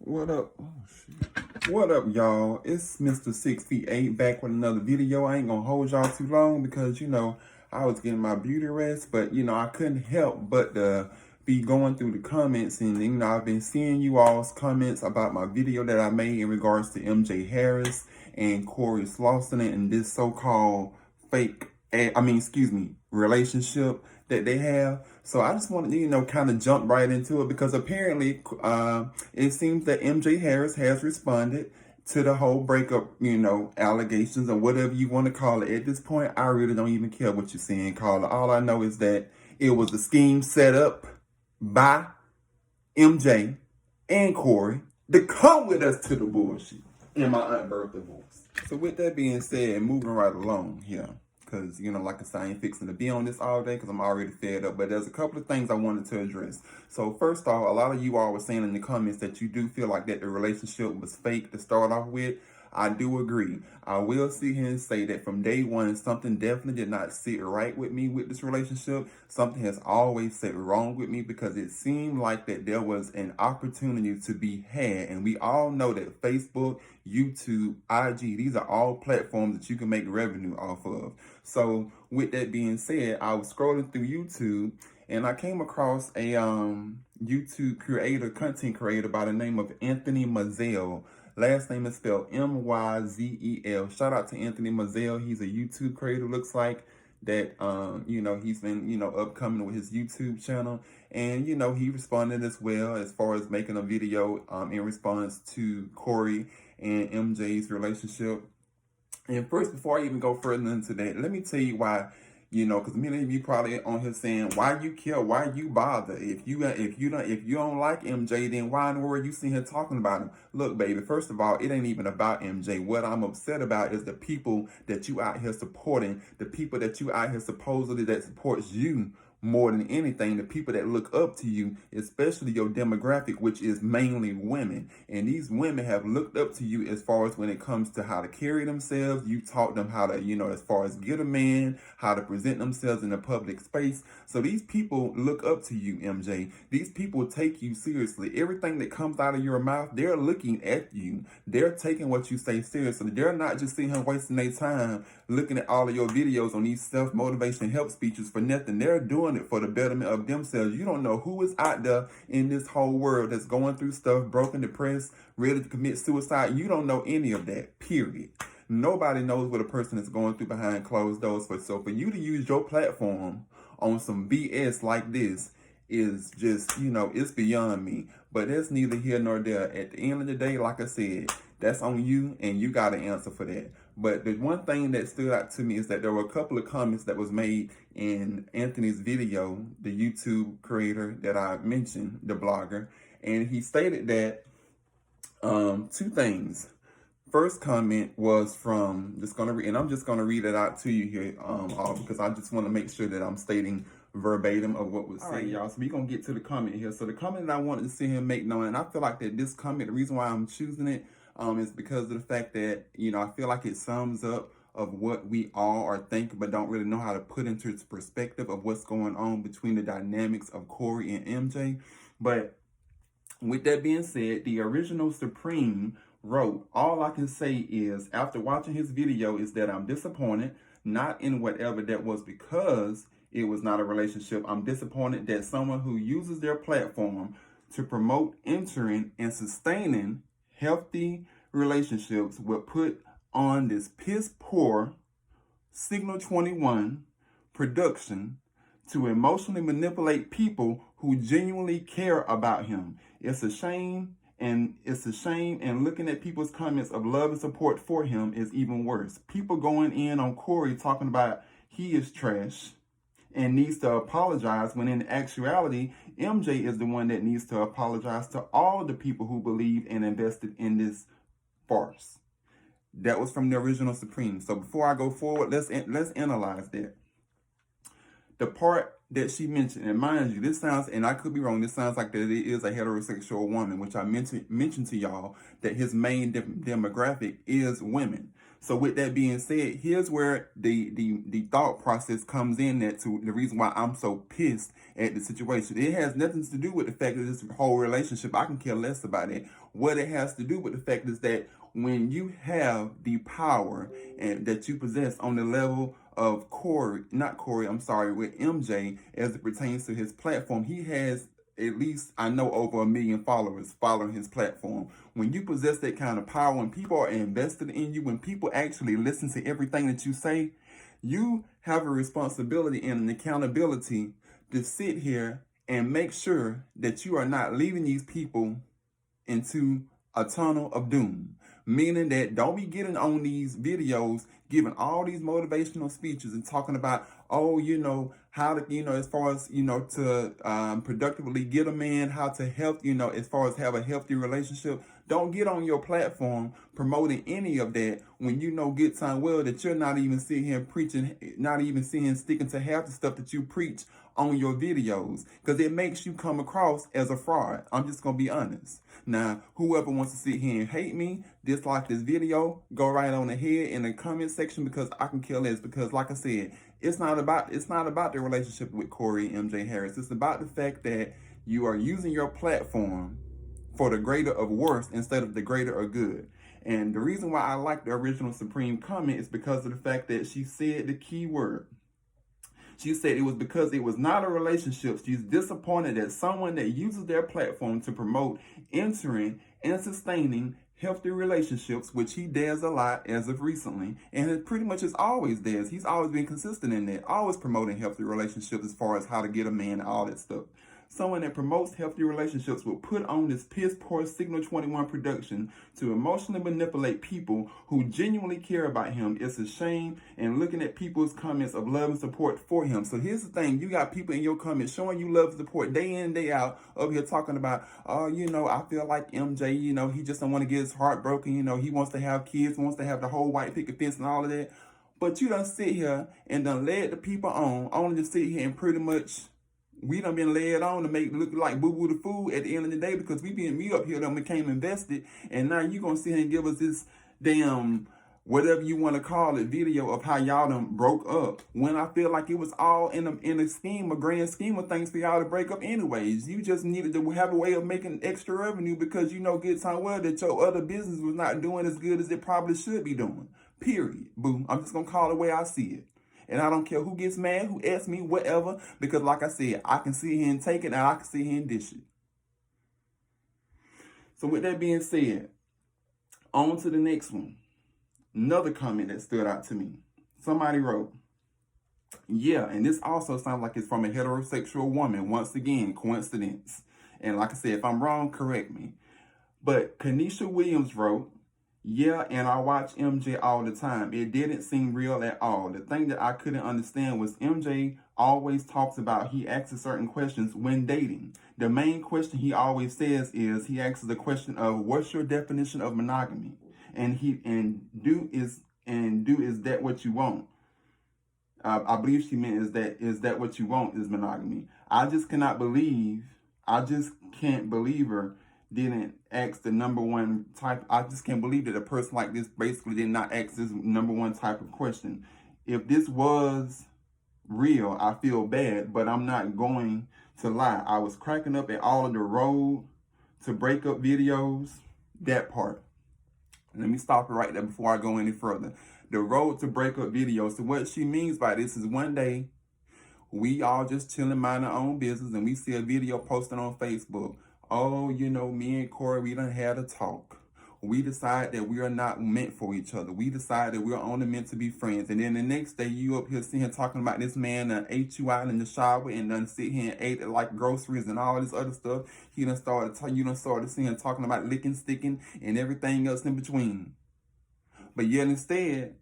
What up? Oh, shit. What up, y'all? It's Mr. 6'8" back with another video. I ain't gonna hold y'all too long because, I was getting my beauty rest, but, I couldn't help but be going through the comments. And, I've been seeing you all's comments about my video that I made in regards to MJHarris and Corey Slauson and this so-called relationship that they have. So I just wanted to, kind of jump right into it because apparently it seems that MJHarris has responded to the whole breakup, allegations or whatever you want to call it. At this point, I really don't even care what you're saying, call it. All I know is that it was a scheme set up by MJ and Corey to come with us to the bullshit in my Aunt Bertha voice. So with that being said, moving right along here. Because, like I said, I ain't fixing to be on this all day because I'm already fed up. But there's a couple of things I wanted to address. So first off, a lot of you all were saying in the comments that you do feel like that the relationship was fake to start off with. I do agree. I will sit here and say that from day one, something definitely did not sit right with me with this relationship. Something has always sat wrong with me because it seemed like that there was an opportunity to be had. And we all know that Facebook, YouTube, IG, these are all platforms that you can make revenue off of. So with that being said, I was scrolling through YouTube and I came across a YouTube content creator by the name of Anthony Mazel. Last name is spelled M-Y-Z-E-L. Shout out to Anthony Mazel. He's a YouTube creator, looks like that, he's been, upcoming with his YouTube channel. And, he responded as well as far as making a video in response to Corey and MJ's relationship. And first, before I even go further into that, let me tell you why, because many of you probably on here saying, why you care, why you bother? If you don't like MJ, then why in the world you sitting here talking about him? Look, baby, first of all, it ain't even about MJ. What I'm upset about is the people that you out here supporting, the people that you out here supposedly that supports you more than anything, the people that look up to you, especially your demographic, which is mainly women. And these women have looked up to you as far as when it comes to how to carry themselves. You taught them how to, as far as get a man, how to present themselves in a public space. So these people look up to you, MJ. These people take you seriously. Everything that comes out of your mouth, they're looking at you. They're taking what you say seriously. They're not just sitting here wasting their time looking at all of your videos on these self-motivation help speeches for nothing. They're doing it for the betterment of themselves. You don't know who is out there in this whole world that's going through stuff, broken, depressed, ready to commit suicide. You don't know any of that, period. Nobody knows what a person is going through behind closed doors. So for you to use your platform on some BS like this is just, it's beyond me. But that's neither here nor there. At the end of the day, like I said, that's on you and you got to answer for that. But the one thing that stood out to me is that there were a couple of comments that was made in Anthony's video, the YouTube creator that I mentioned, the blogger. And he stated that two things. First comment was from, I'm just going to read it out to you here, because I just want to make sure that I'm stating verbatim of what was said. All right, y'all, so we're going to get to the comment here. So the comment that I wanted to see him make known, and I feel like that this comment, the reason why I'm choosing it, is because of the fact that, I feel like it sums up of what we all are thinking, but don't really know how to put into its perspective of what's going on between the dynamics of Corey and MJ. But with that being said, the original Supreme wrote, all I can say is, after watching his video, is that I'm disappointed, not in whatever that was because it was not a relationship. I'm disappointed that someone who uses their platform to promote entering and sustaining healthy relationships will put on this piss poor Signal 21 production to emotionally manipulate people who genuinely care about him. It's a shame, and looking at people's comments of love and support for him is even worse. People going in on Corey talking about he is trash and needs to apologize, when in actuality, MJ is the one that needs to apologize to all the people who believed and invested in this farce. That was from the original Supreme. So before I go forward, let's analyze that. The part that she mentioned, and mind you, this sounds, and I could be wrong, this sounds like that it is a heterosexual woman, which I mentioned to y'all that his main demographic is women. So with that being said, here's where the thought process comes in, that to the reason why I'm so pissed at the situation. It has nothing to do with the fact that this whole relationship, I can care less about it. What it has to do with the fact is that when you have the power and that you possess on the level of with MJ, as it pertains to his platform, he has at least, I know, over 1 million followers following his platform. When you possess that kind of power, when people are invested in you, when people actually listen to everything that you say, you have a responsibility and an accountability to sit here and make sure that you are not leaving these people into a tunnel of doom. Meaning that don't be getting on these videos, giving all these motivational speeches and talking about, oh, how to, as far as, to productively get a man, how to help, as far as have a healthy relationship. Don't get on your platform promoting any of that when you know good time well that you're not even sitting here preaching, not even sticking to half the stuff that you preach on your videos, because it makes you come across as a fraud. I'm just going to be honest. Now, whoever wants to sit here and hate me, dislike this video, go right on ahead in the comment section, because I can care less. Because like I said, it's not about the relationship with Corey and MJHarris. It's about the fact that you are using your platform for the greater of worse instead of the greater of good. And the reason why I like the original Supreme comment is because of the fact that she said the key word. She said it was because it was not a relationship. She's disappointed that someone that uses their platform to promote entering and sustaining healthy relationships, which he does a lot as of recently, and it pretty much is always does. He's always been consistent in that, always promoting healthy relationships as far as how to get a man, all that stuff. Someone that promotes healthy relationships will put on this piss poor Signal 21 production to emotionally manipulate people who genuinely care about him. It's a shame. And looking at people's comments of love and support for him. So here's the thing. You got people in your comments showing you love and support day in, day out, over here talking about, oh, I feel like MJ, he just don't want to get his heart broken. He wants to have kids, wants to have the whole white picket fence and all of that. But you done sit here and done led the people on, only to sit here and pretty much we done been led on to make it look like boo-boo the fool at the end of the day, because we up here done became invested, and now you gonna sit here and give us this damn, whatever you want to call it, video of how y'all done broke up, when I feel like it was all in a grand scheme of things for y'all to break up anyways. You just needed to have a way of making extra revenue, because good time well that your other business was not doing as good as it probably should be doing. Period. Boo. I'm just gonna call it the way I see it. And I don't care who gets mad, who asks me, whatever, because like I said, I can sit here and take it, and I can sit here and dish it. So with that being said, on to the next one. Another comment that stood out to me. Somebody wrote, yeah, and this also sounds like it's from a heterosexual woman. Once again, coincidence. And like I said, if I'm wrong, correct me. But Kanisha Williams wrote, yeah, and I watch MJ all the time. It didn't seem real at all. The thing that I couldn't understand was MJ always talks about he asks certain questions when dating. The main question he always says is he asks the question of what's your definition of monogamy? And is that what you want? I believe she meant is that what you want is monogamy. I just can't believe her didn't ask the number one type. I just can't believe that a person like this basically did not ask this number one type of question. If this was real, I feel bad, but I'm not going to lie. I was cracking up at all of the road to breakup videos, that part. Let me stop it right there before I go any further. The road to breakup videos. So what she means by this is one day we all just chilling, minding our own business, and we see a video posted on Facebook. Oh, me and Corey, we done had a talk. We decide that we are not meant for each other. We decide that we're only meant to be friends. And then the next day, you up here sitting here talking about this man that ate you out in the shower and done sit here and ate it like groceries and all this other stuff. You done started sitting here talking about licking, sticking, and everything else in between. But yet instead,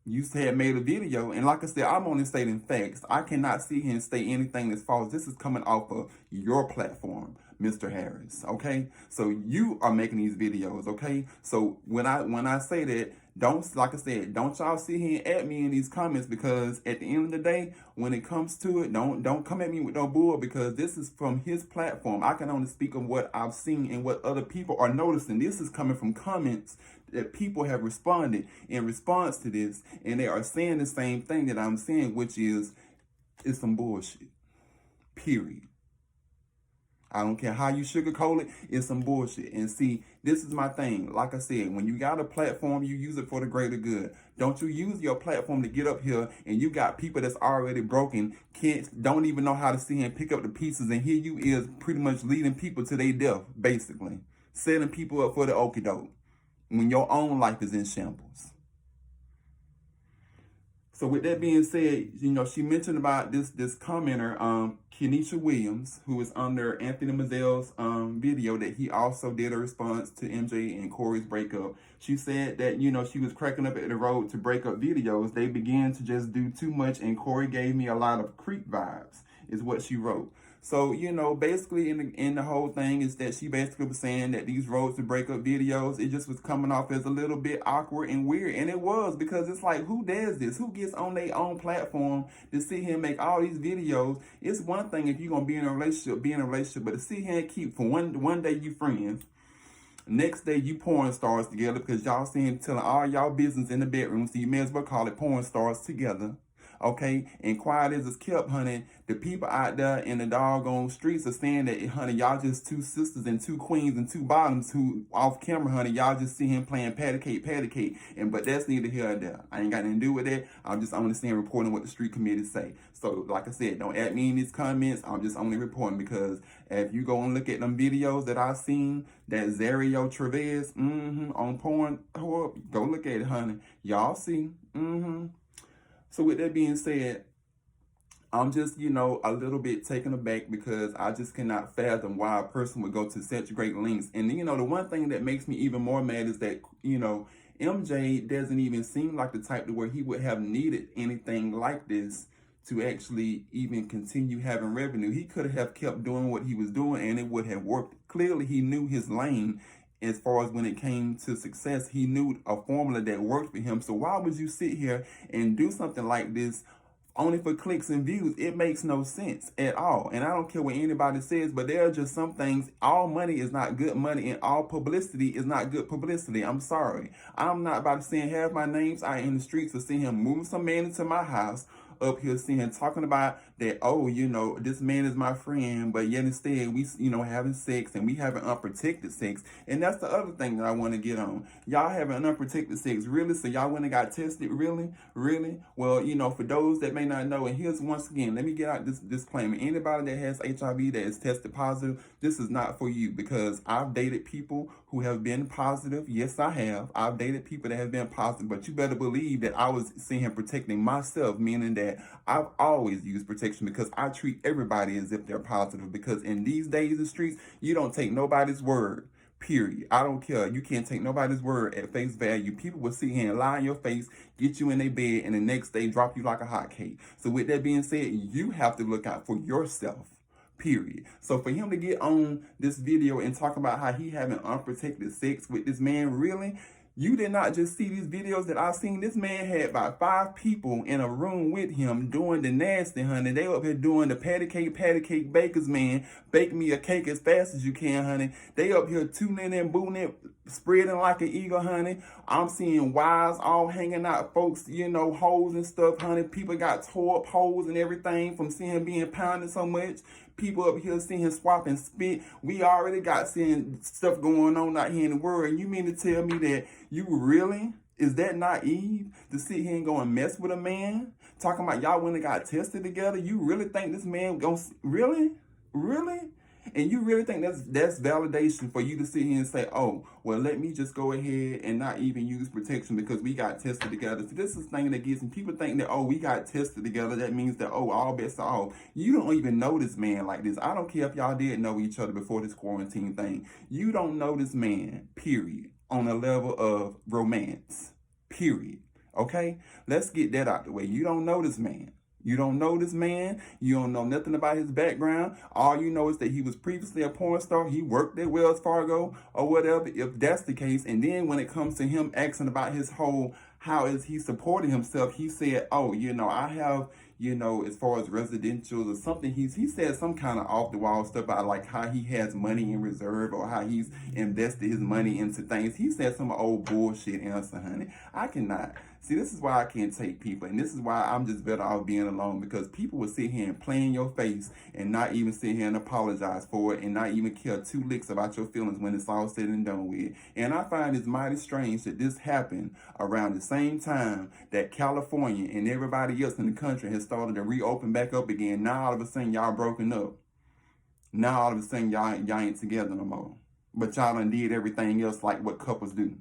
you had made a video, and like I said, I'm only stating facts. I cannot sit here and state anything that's false. This is coming off of your platform, Mr. Harris, okay? So you are making these videos, okay? So when I say that, Don't, like I said, don't y'all sit here and at me in these comments, because at the end of the day, when it comes to it, don't come at me with no bull, because this is from his platform. I can only speak of what I've seen and what other people are noticing. This is coming from comments that people have responded in response to this, and they are saying the same thing that I'm saying, which is, it's some bullshit. Period. I don't care how you sugarcoat it, it's some bullshit. And see, this is my thing. Like I said, when you got a platform, you use it for the greater good. Don't you use your platform to get up here and you got people that's already broken, don't even know how to see and pick up the pieces, and here you is pretty much leading people to their death, basically. Setting people up for the okie doke when your own life is in shambles. So with that being said, she mentioned about this commenter, Kenisha Williams, who was under Anthony Mazelle's video that he also did a response to MJ and Corey's breakup. She said that, she was cracking up at the road to breakup videos. They began to just do too much, and Corey gave me a lot of creep vibes, is what she wrote. So, basically in the whole thing is that she basically was saying that these roads to breakup videos, it just was coming off as a little bit awkward and weird. And it was, because it's like, who does this? Who gets on their own platform to sit here and make all these videos? It's one thing if you're going to be in a relationship, but to sit here and keep, for one day you friends, next day you porn stars together, because y'all seeing telling all y'all business in the bedroom, so you may as well call it porn stars together. Okay, and quiet as it's kept, honey, the people out there in the doggone streets are saying that, honey, y'all just two sisters and two queens and two bottoms who off camera, honey, y'all just see him playing patty cake. But that's neither here nor there. I ain't got nothing to do with that. I'm just only saying, reporting what the street committee say. So, like I said, don't add me in these comments. I'm just only reporting, because if you go and look at them videos that I've seen, that Zario Travis, on porn, go look at it, honey. Y'all see, So with that being said, I'm just, a little bit taken aback, because I just cannot fathom why a person would go to such great lengths. And, the one thing that makes me even more mad is that, MJ doesn't even seem like the type to where he would have needed anything like this to actually even continue having revenue. He could have kept doing what he was doing and it would have worked. Clearly, he knew his lane. As far as when it came to success, he knew a formula that worked for him. So why would you sit here and do something like this only for clicks and views? It makes no sense at all. And I don't care what anybody says, but there are just some things. All money is not good money, and all publicity is not good publicity. I'm sorry. I'm not about to say have my names out in the streets or see him moving some man into my house, up here seeing, talking about that, this man is my friend, but yet instead we, having sex, and we having unprotected sex. And that's the other thing that I want to get on. Y'all having unprotected sex, really? So y'all went and got tested, really? Well, for those that may not know, and here's once again, let me get out this disclaimer. Anybody that has HIV that is tested positive, this is not for you, because I've dated people who have been positive. Yes, I have. I've dated people that have been positive, but you better believe that I was seeing him protecting myself, meaning that I've always used protection, because I treat everybody as if they're positive, because in these days of the streets, you don't take nobody's word, period. I don't care. You can't take nobody's word at face value. People will sit here and lie in your face, get you in their bed, and the next day drop you like a hot cake. So with that being said, you have to look out for yourself. Period. So for him to get on this video and talk about how he having unprotected sex with this man, really? You did not just see these videos that I've seen. This man had about 5 people in a room with him doing the nasty, honey. They up here doing the patty cake bakers, man. Bake me a cake as fast as you can, honey. They up here tuning and booting it, spreading like an eagle, honey. I'm seeing wives all hanging out, folks, holes and stuff, honey. People got tore up holes and everything from seeing him being pounded so much. People up here seeing him swap and spit. We already got seeing stuff going on out here in the world. And you mean to tell me that you really, is that naive to sit here and go and mess with a man? Talking about y'all when they got tested together. You really think this man gonna, really? And you really think that's validation for you to sit here and say, oh, well, let me just go ahead and not even use protection because we got tested together. So this is the thing that gets, and people think that, oh, we got tested together. That means that, oh, all bets are off. You don't even know this man like this. I don't care if y'all did know each other before this quarantine thing. You don't know this man, period, on a level of romance, period. Okay? Let's get that out the way. You don't know this man. You don't know this man. You don't know nothing about his background. All you know is that he was previously a porn star. He worked at Wells Fargo or whatever, if that's the case. And then when it comes to him asking about his whole, how is he supporting himself, he said, oh, I have, as far as residential or something, he said some kind of off the wall stuff about like how he has money in reserve or how he's invested his money into things. He said some old bullshit answer, honey. I cannot. See, this is why I can't take people, and this is why I'm just better off being alone, because people will sit here and play in your face and not even sit here and apologize for it and not even care two licks about your feelings when it's all said and done with. And I find it's mighty strange that this happened around the same time that California and everybody else in the country has started to reopen back up again. Now all of a sudden y'all broken up. Now all of a sudden y'all ain't together no more. But y'all done did everything else like what couples do.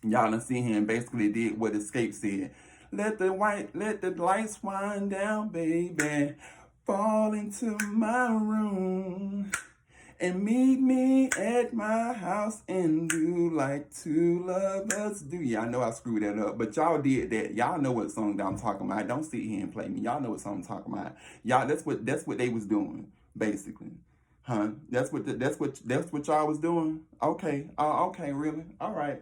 Y'all done sit here and basically did what Escape said. Let the lights wind down, baby. Fall into my room and meet me at my house and do like two lovers do. Yeah, I know I screwed that up, but y'all did that. Y'all know what song that I'm talking about. Don't sit here and play me. Y'all know what song I'm talking about. Y'all, that's what they was doing, basically. Huh? That's what y'all was doing? Okay. Okay, really? All right.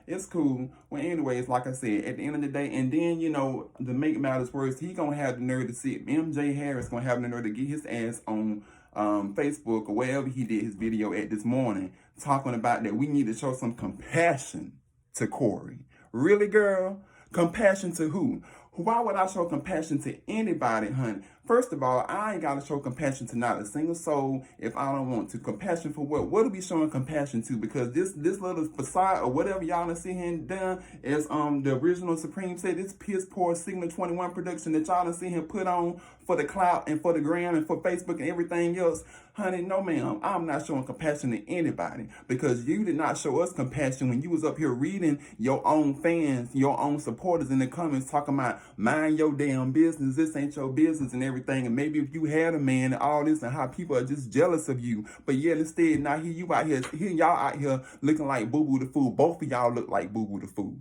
It's cool. Well, anyways, like I said, at the end of the day, and then, to make matters worse, he gonna have the nerve to sit. MJHarris gonna have the nerve to get his ass on Facebook or wherever he did his video at this morning, talking about that we need to show some compassion to Corey. Really, girl? Compassion to who? Why would I show compassion to anybody, honey? First of all, I ain't got to show compassion to not a single soul if I don't want to. Compassion for what? What are we showing compassion to? Because this little facade or whatever y'all done sit here and done, as the original Supreme said, this piss poor Signal 21 production that y'all done sit here and put on for the clout and for the gram and for Facebook and everything else. Honey, no ma'am, I'm not showing compassion to anybody, because you did not show us compassion when you was up here reading your own fans, your own supporters in the comments talking about mind your damn business, this ain't your business and everything, and maybe if you had a man and all this and how people are just jealous of you, but yet instead now here y'all out here looking like Boo Boo the Fool. Both of y'all look like Boo Boo the Fool.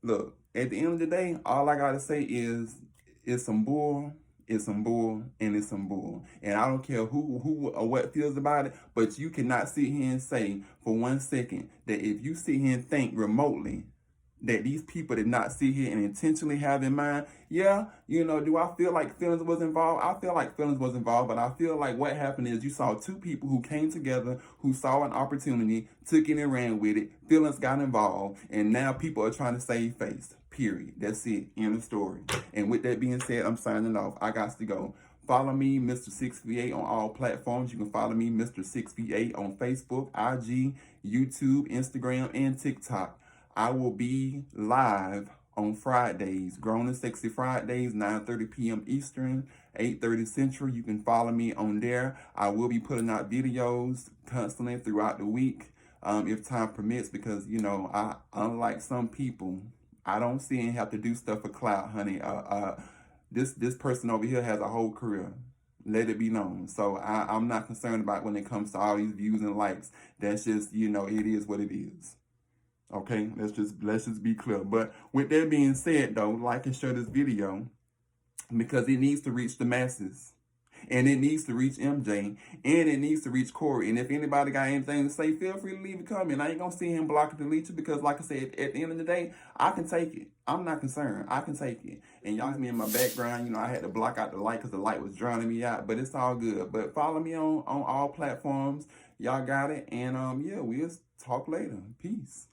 Look, at the end of the day, all I gotta say is it's some bull. It's some bull, and it's some bull. And I don't care who or what feels about it, but you cannot sit here and say for 1 second that if you sit here and think remotely that these people did not sit here and intentionally have in mind, do I feel like feelings was involved? I feel like feelings was involved, but I feel like what happened is you saw two people who came together, who saw an opportunity, took it and ran with it, feelings got involved, and now people are trying to save face. Period. That's it. End of story. And with that being said, I'm signing off. I got to go. Follow me, Mr. 6v8, on all platforms. You can follow me, Mr. 6v8, on Facebook, IG, YouTube, Instagram, and TikTok. I will be live on Fridays, Grown and Sexy Fridays, 9:30 p.m. Eastern, 8:30 Central. You can follow me on there. I will be putting out videos constantly throughout the week, if time permits, because, I, unlike some people, I don't see and have to do stuff for clout, honey. This person over here has a whole career. Let it be known. So I'm not concerned about when it comes to all these views and likes. That's just, it is what it is. Okay, let's just be clear. But with that being said, though, like and share this video, because it needs to reach the masses. And it needs to reach MJ, and it needs to reach Corey. And if anybody got anything to say, feel free to leave a comment. I ain't gonna see him block or delete you, because like I said, at the end of the day, I can take it. I'm not concerned. I can take it. And y'all see me in my background, I had to block out the light because the light was drowning me out, but it's all good. But follow me on all platforms. Y'all got it. And we'll talk later. Peace.